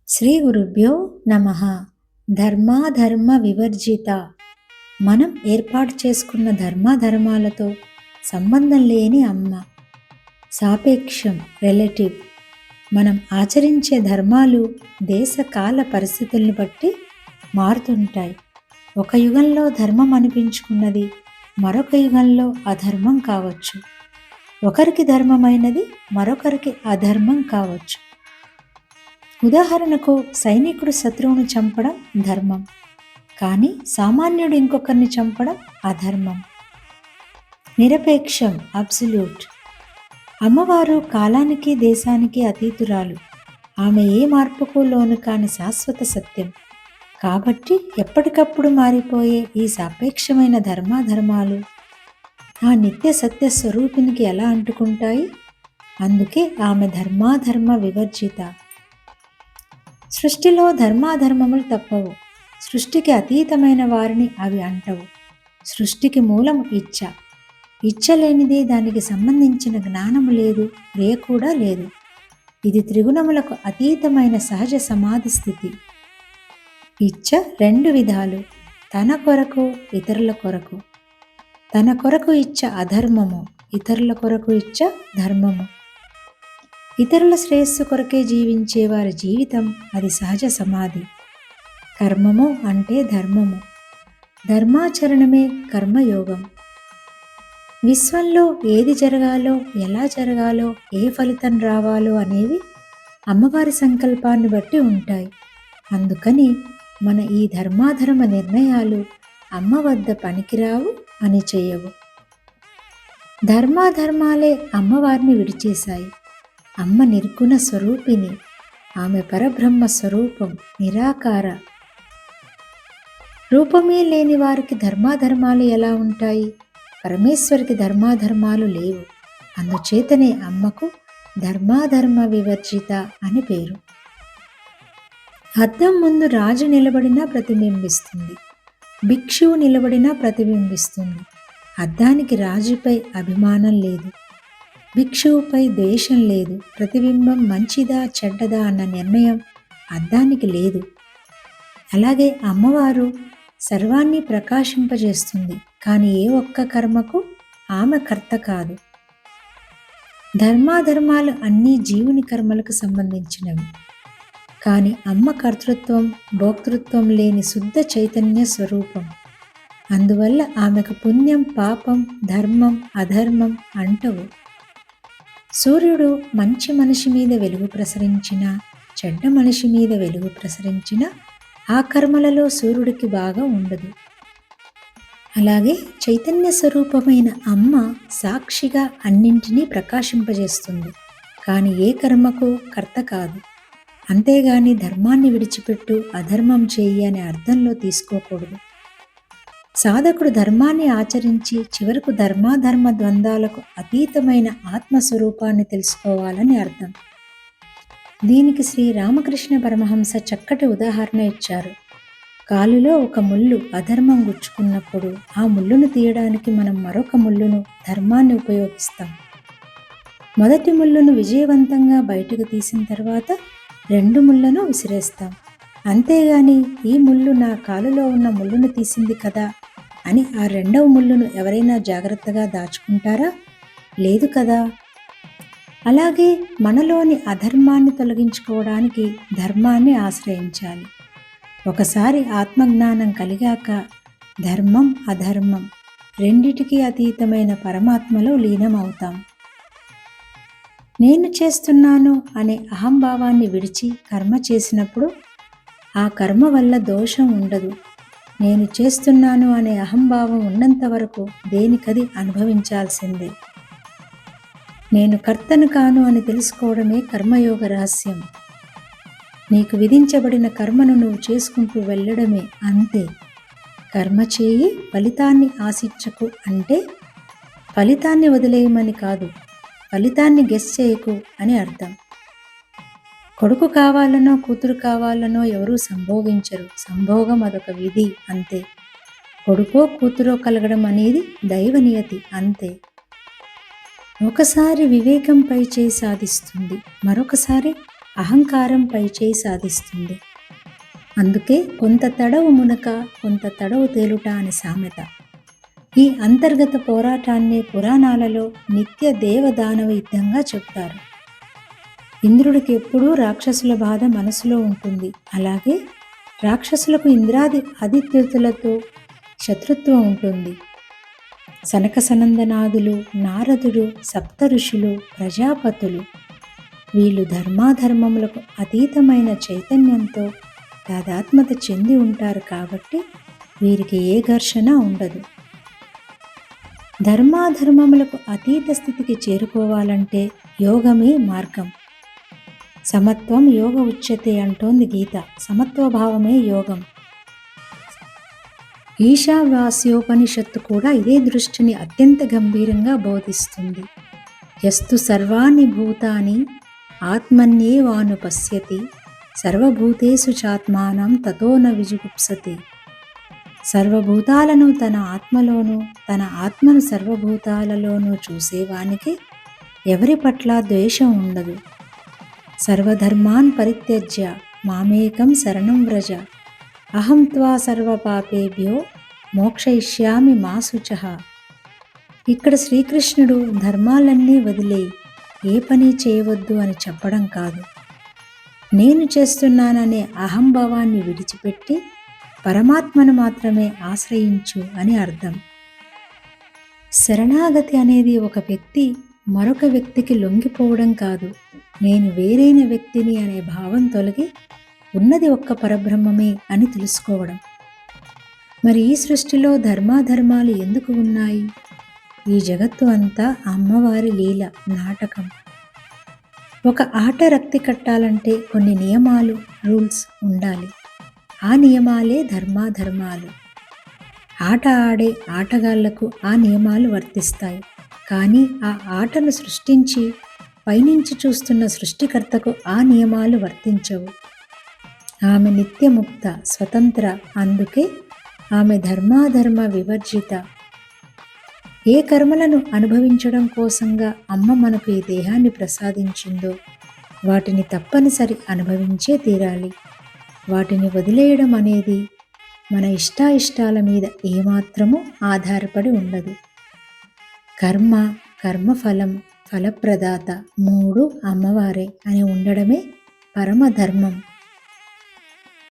శ్రీ గురుభ్యో నమః. ధర్మాధర్మ వివర్జిత. మనం ఏర్పాటు చేసుకున్న ధర్మాధర్మాలతో సంబంధం లేని అమ్మ. సాపేక్షం, రిలేటివ్. మనం ఆచరించే ధర్మాలు దేశ కాల పరిస్థితులను బట్టి మారుతుంటాయి. ఒక యుగంలో ధర్మం అనిపించుకున్నది మరొక యుగంలో అధర్మం కావచ్చు. ఒకరికి ధర్మమైనది మరొకరికి అధర్మం కావచ్చు. ఉదాహరణకు సైనికుడు శత్రువును చంపడం ధర్మం, కానీ సామాన్యుడు ఇంకొకరిని చంపడం అధర్మం. నిరపేక్షం, అబ్సల్యూట్. అమ్మవారు కాలానికి దేశానికి అతీతురాలు. ఆమె ఏ మార్పుకు లోను కాని శాశ్వత సత్యం. కాబట్టి ఎప్పటికప్పుడు మారిపోయే ఈ సాపేక్షమైన ధర్మాధర్మాలు ఆ నిత్య సత్య స్వరూపినికి ఎలా అంటుకుంటాయి? అందుకే ఆమె ధర్మాధర్మ వివర్జిత. సృష్టిలో ధర్మాధర్మములు తప్పవు. సృష్టికి అతీతమైన వారిని అవి అంటవు. సృష్టికి మూలము ఇచ్ఛ. ఇచ్ఛ లేనిదే దానికి సంబంధించిన జ్ఞానము లేదు, క్రియ కూడా లేదు. ఇది త్రిగుణములకు అతీతమైన సహజ సమాధి స్థితి. ఇచ్ఛ రెండు విధాలు: తన కొరకు, ఇతరుల కొరకు. తన కొరకు ఇచ్ఛ అధర్మము, ఇతరుల కొరకు ఇచ్ఛ ధర్మము. ఇతరుల శ్రేయస్సు కొరకే జీవించే వారి జీవితం అది సహజ సమాధి. కర్మము అంటే ధర్మము. ధర్మాచరణమే కర్మయోగం. విశ్వంలో ఏది జరగాలో, ఎలా జరగాలో, ఏ ఫలితం రావాలో అనేవి అమ్మవారి సంకల్పాన్ని బట్టి ఉంటాయి. అందుకని మన ఈ ధర్మాధర్మ నిర్ణయాలు అమ్మ వద్ద పనికిరావు, అని చేయవు. ధర్మాధర్మాలే అమ్మవారిని విడిచేశాయి. అమ్మ నిర్గుణ స్వరూపిణి. ఆమె పరబ్రహ్మ స్వరూపం, నిరాకార. రూపమే లేని వారికి ధర్మాధర్మాలు ఎలా ఉంటాయి? పరమేశ్వరికి ధర్మాధర్మాలు లేవు. అందుచేతనే అమ్మకు ధర్మాధర్మ వివర్జిత అని పేరు. అద్దం ముందు రాజు నిలబడినా ప్రతిబింబిస్తుంది, భిక్షువు నిలబడినా ప్రతిబింబిస్తుంది. అద్దానికి రాజుపై అభిమానం లేదు, భిక్షువుపై ద్వేషం లేదు. ప్రతిబింబం మంచిదా చెడ్డదా అన్న నిర్ణయం అద్దానికి లేదు. అలాగే అమ్మవారు సర్వాన్ని ప్రకాశింపజేస్తుంది, కానీ ఏ ఒక్క కర్మకు ఆమె కర్త కాదు. ధర్మాధర్మాలు అన్నీ జీవుని కర్మలకు సంబంధించినవి, కానీ అమ్మ కర్తృత్వం, భోక్తృత్వం లేని శుద్ధ చైతన్య స్వరూపం. అందువల్ల ఆమెకు పుణ్యం, పాపం, ధర్మం, అధర్మం అంటవు. సూర్యుడు మంచి మనిషి మీద వెలుగు ప్రసరించినా, చెడ్డ మనిషి మీద వెలుగు ప్రసరించినా ఆ కర్మలలో సూర్యుడికి బాగా ఉండదు. అలాగే చైతన్య స్వరూపమైన అమ్మ సాక్షిగా అన్నింటినీ ప్రకాశింపజేస్తుంది, కానీ ఏ కర్మకు కర్త కాదు. అంతేగాని ధర్మాన్ని విడిచిపెట్టు, అధర్మం చెయ్యి అనే అర్థంలో తీసుకోకూడదు. సాధకుడు ధర్మాన్ని ఆచరించి చివరకు ధర్మాధర్మ ద్వంద్వాలకు అతీతమైన ఆత్మస్వరూపాన్ని తెలుసుకోవాలని అర్థం. దీనికి శ్రీ రామకృష్ణ పరమహంస చక్కటి ఉదాహరణ ఇచ్చారు. కాలులో ఒక ముళ్ళు అధర్మం గుచ్చుకున్నప్పుడు ఆ ముళ్ళును తీయడానికి మనం మరొక ముళ్ళును, ధర్మాన్ని ఉపయోగిస్తాం. మొదటి ముళ్ళును విజయవంతంగా బయటకు తీసిన తర్వాత రెండు ముళ్ళను విసిరేస్తాం. అంతేగాని ఈ ముళ్ళు నా కాలులో ఉన్న ముళ్ళును తీసింది కదా అని ఆ రెండవ ముళ్ళును ఎవరైనా జాగ్రత్తగా దాచుకుంటారా? లేదు కదా. అలాగే మనలోని అధర్మాన్ని తొలగించుకోవడానికి ధర్మాన్ని ఆశ్రయించాలి. ఒకసారి ఆత్మజ్ఞానం కలిగాక ధర్మం, అధర్మం రెండిటికీ అతీతమైన పరమాత్మలో లీనమవుతాం. నేను చేస్తున్నాను అనే అహంభావాన్ని విడిచి కర్మ చేసినప్పుడు ఆ కర్మ వల్ల దోషం ఉండదు. నేను చేస్తున్నాను అనే అహంభావం ఉన్నంత వరకు దేనికది అనుభవించాల్సిందే. నేను కర్తను కాను అని తెలుసుకోవడమే కర్మయోగ రహస్యం. నీకు విధించబడిన కర్మను నువ్వు చేసుకుంటూ వెళ్ళడమే, అంతే. కర్మ చేయి, ఫలితాన్ని ఆశించకు అంటే ఫలితాన్ని వదిలేయమని కాదు, ఫలితాన్ని గెస్ చేయకు అని అర్థం. కొడుకు కావాలనో కూతురు కావాలనో ఎవరూ సంభోగించరు. సంభోగం అదొక విధి, అంతే. కొడుకో కూతురో కలగడం అనేది దైవ నియతి, అంతే. ఒకసారి వివేకం పై చేయి సాధిస్తుంది, మరొకసారి అహంకారం పైచేయి సాధిస్తుంది. అందుకే కొంత తడవు మునక కొంత తడవు తేలుట అని సామెత. ఈ అంతర్గత పోరాటాన్ని పురాణాలలో నిత్య దేవదానవ యుద్ధంగా చెప్తారు. ఇంద్రుడికి ఎప్పుడూ రాక్షసుల బాధ మనసులో ఉంటుంది. అలాగే రాక్షసులకు ఇంద్రాది ఆదిత్యులతో శత్రుత్వం ఉంటుంది. సనక సనందనాదులు, నారదుడు, సప్త ఋషులు, ప్రజాపతులు వీళ్ళు ధర్మాధర్మములకు అతీతమైన చైతన్యంతో తాదాత్మ్యత చెంది ఉంటారు కాబట్టి వీరికి ఏ ఘర్షణ ఉండదు. ధర్మాధర్మములకు అతీత స్థితికి చేరుకోవాలంటే యోగమే మార్గం. సమత్వం యోగ ఉచ్యతే అంటోంది గీత. సమత్వభావమే యోగం. ఈశావాస్యోపనిషత్తు కూడా ఇదే దృష్టిని అత్యంత గంభీరంగా బోధిస్తుంది. యస్తు సర్వాణి భూతాని ఆత్మన్యేవానుపశ్యతి సర్వభూతేషు చాత్మానం తతో న విజుగుప్సతి. సర్వభూతాలను తన ఆత్మలోనూ తన ఆత్మను సర్వభూతాలలోనూ చూసేవానికి ఎవరి పట్ల ద్వేషం ఉండదు. సర్వధర్మాన్ పరిత్యజ్య మామేకం శరణం వ్రజ అహం త్వా సర్వపాపేభ్యో మోక్షయిష్యామి మా శుచః. ఇక్కడ శ్రీకృష్ణుడు ధర్మాలన్నీ వదిలేయి ఏ పని చేయవద్దు అని చెప్పడం కాదు, నేను చేస్తున్నాననే అహంభావాన్ని విడిచిపెట్టి పరమాత్మను మాత్రమే ఆశ్రయించు అని అర్థం. శరణాగతి అనేది ఒక వ్యక్తి మరొక వ్యక్తికి లొంగిపోవడం కాదు, నేను వేరైన వ్యక్తిని అనే భావం తొలగి ఉన్నది ఒక్క పరబ్రహ్మమే అని తెలుసుకోవడం. మరి ఈ సృష్టిలో ధర్మాధర్మాలు ఎందుకు ఉన్నాయి? ఈ జగత్తు అంతా అమ్మవారి లీల, నాటకం. ఒక ఆట రక్తి కట్టాలంటే కొన్ని నియమాలు, రూల్స్ ఉండాలి. ఆ నియమాలే ధర్మాధర్మాలు. ఆట ఆడే ఆటగాళ్లకు ఆ నియమాలు వర్తిస్తాయి. కానీ ఆ ఆటను సృష్టించి పైనుంచి చూస్తున్న సృష్టికర్తకు ఆ నియమాలు వర్తించవు. ఆమె నిత్యముక్త, స్వతంత్ర. అందుకే ఆమె ధర్మాధర్మ వివర్జిత. ఏ కర్మలను అనుభవించడం కోసంగా అమ్మ మనకు ఈ దేహాన్ని ప్రసాదించిందో వాటిని తప్పనిసరి అనుభవించే తీరాలి. వాటిని వదిలేయడం అనేది మన ఇష్టాయిష్టాల మీద ఏమాత్రమూ ఆధారపడి ఉండదు. కర్మ, కర్మఫలం, ఫలప్రదాత మూడు అమ్మవారే అని ఉండడమే పరమధర్మం.